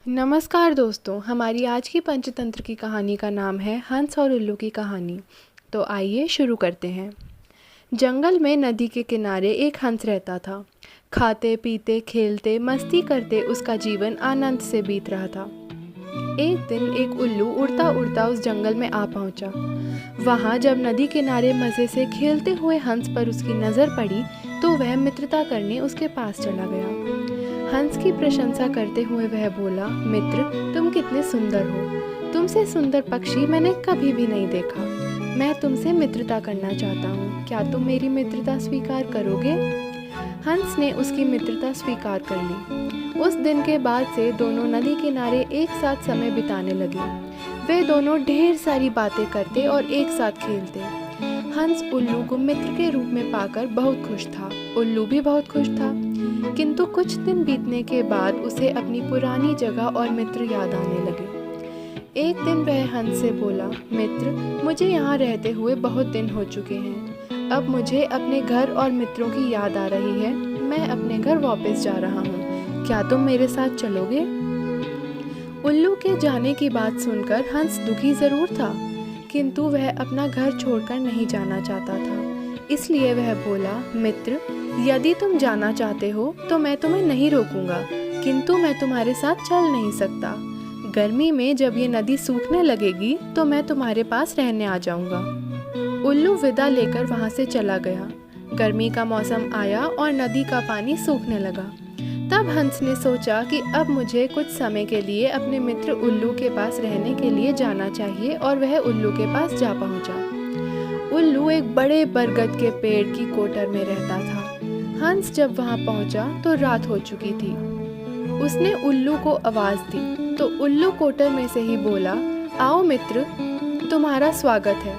नमस्कार दोस्तों, हमारी आज की पंचतंत्र की कहानी का नाम है हंस और उल्लू की कहानी। तो आइए शुरू करते हैं। जंगल में नदी के किनारे एक हंस रहता था। खाते पीते खेलते मस्ती करते उसका जीवन आनंद से बीत रहा था। एक दिन एक उल्लू उड़ता उड़ता उस जंगल में आ पहुंचा। वहां जब नदी किनारे मज़े से खेलते हुए हंस पर उसकी नज़र पड़ी तो वह मित्रता करने उसके पास चला गया। हंस की प्रशंसा करते हुए वह बोला, मित्र, तुम कितने सुंदर हो। तुमसे सुंदर पक्षी मैंने कभी भी नहीं देखा। मैं तुमसे मित्रता करना चाहता हूँ। क्या तुम मेरी मित्रता स्वीकार करोगे? हंस ने उसकी मित्रता स्वीकार कर ली। उस दिन के बाद से दोनों नदी किनारे एक साथ समय बिताने लगे। वे दोनों ढेर सारी बातें करते और एक साथ खेलते। हंस उल्लू को मित्र के रूप में पाकर बहुत खुश था। उल्लू भी बहुत खुश था। किंतु कुछ दिन बीतने के बाद उसे अपनी पुरानी जगह और मित्र याद आने लगे। एक दिन वह हंस से बोला, मित्र, मुझे यहाँ रहते हुए बहुत दिन हो चुके हैं। अब मुझे अपने घर और मित्रों की याद आ रही है। मैं अपने घर वापस जा रहा हूँ। क्या तुम मेरे साथ चलोगे? उल्लू के जाने की बात सुनकर हंस दुखी जरूर था, किंतु वह अपना घर छोड़कर नहीं जाना चाहता था। इसलिए वह बोला, मित्र, यदि तुम जाना चाहते हो तो मैं तुम्हें नहीं रोकूंगा, किंतु मैं तुम्हारे साथ चल नहीं सकता। गर्मी में जब ये नदी सूखने लगेगी तो मैं तुम्हारे पास रहने आ जाऊंगा। उल्लू विदा लेकर वहां से चला गया। गर्मी का मौसम आया और नदी का पानी सूखने लगा। तब हंस ने सोचा कि अब मुझे कुछ समय के लिए अपने मित्र उल्लू के पास रहने के लिए जाना चाहिए, और वह उल्लू के पास जा पहुंचा। उल्लू एक बड़े बरगद के पेड़ की कोटर में रहता था। हंस जब वहां पहुंचा तो रात हो चुकी थी। उसने उल्लू को आवाज दी तो उल्लू कोटर में से ही बोला, आओ मित्र, तुम्हारा स्वागत है।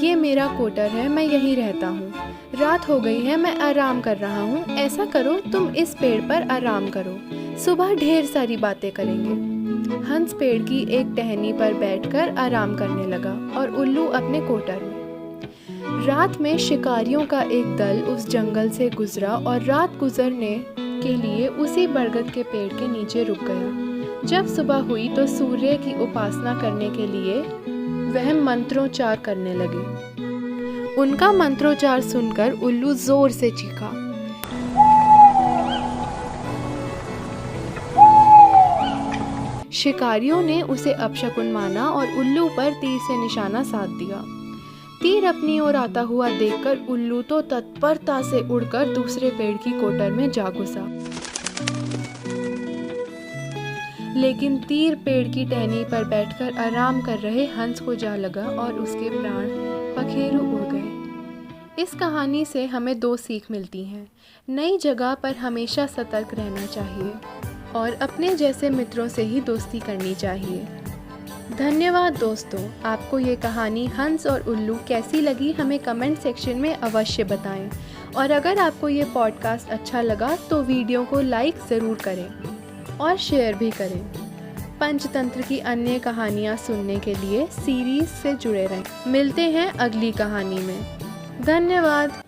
ये मेरा कोटर है, मैं यहीं रहता हूँ। रात हो गई है, मैं आराम कर रहा हूँ। ऐसा करो, तुम इस पेड़ पर आराम करो। सुबह ढेर सारी बातें करेंगे। हंस पेड़ की एक टहनी पर बैठकर आराम करने लगा और उल्लू अपने कोटर में। रात में शिकारियों का एक दल उस जंगल से गुजरा और रात गुजरने के लिए उसी बरगद के पेड़ के नीचे रुक गया। जब सुबह हुई तो सूर्य की उपासना करने के लिए वह मंत्रोच्चार करने लगे। उनका मंत्रोच्चार सुनकर उल्लू जोर से चीखा। शिकारियों ने उसे अपशकुन माना और उल्लू पर तीर से निशाना साध दिया। तीर अपनी ओर आता हुआ देखकर उल्लू तो तत्परता से उड़कर दूसरे पेड़ की कोटर में जा घुसा। लेकिन तीर पेड़ की टहनी पर बैठकर आराम कर रहे हंस को जा लगा और उसके प्राण पखेरु उड़ गए। इस कहानी से हमें दो सीख मिलती हैं। नई जगह पर हमेशा सतर्क रहना चाहिए और अपने जैसे मित्रों से ही दोस्ती करनी चाहिए। धन्यवाद दोस्तों। आपको ये कहानी हंस और उल्लू कैसी लगी हमें कमेंट सेक्शन में अवश्य बताएं। और अगर आपको ये पॉडकास्ट अच्छा लगा तो वीडियो को लाइक ज़रूर करें और शेयर भी करें। पंचतंत्र की अन्य कहानियाँ सुनने के लिए सीरीज़ से जुड़े रहें। मिलते हैं अगली कहानी में। धन्यवाद।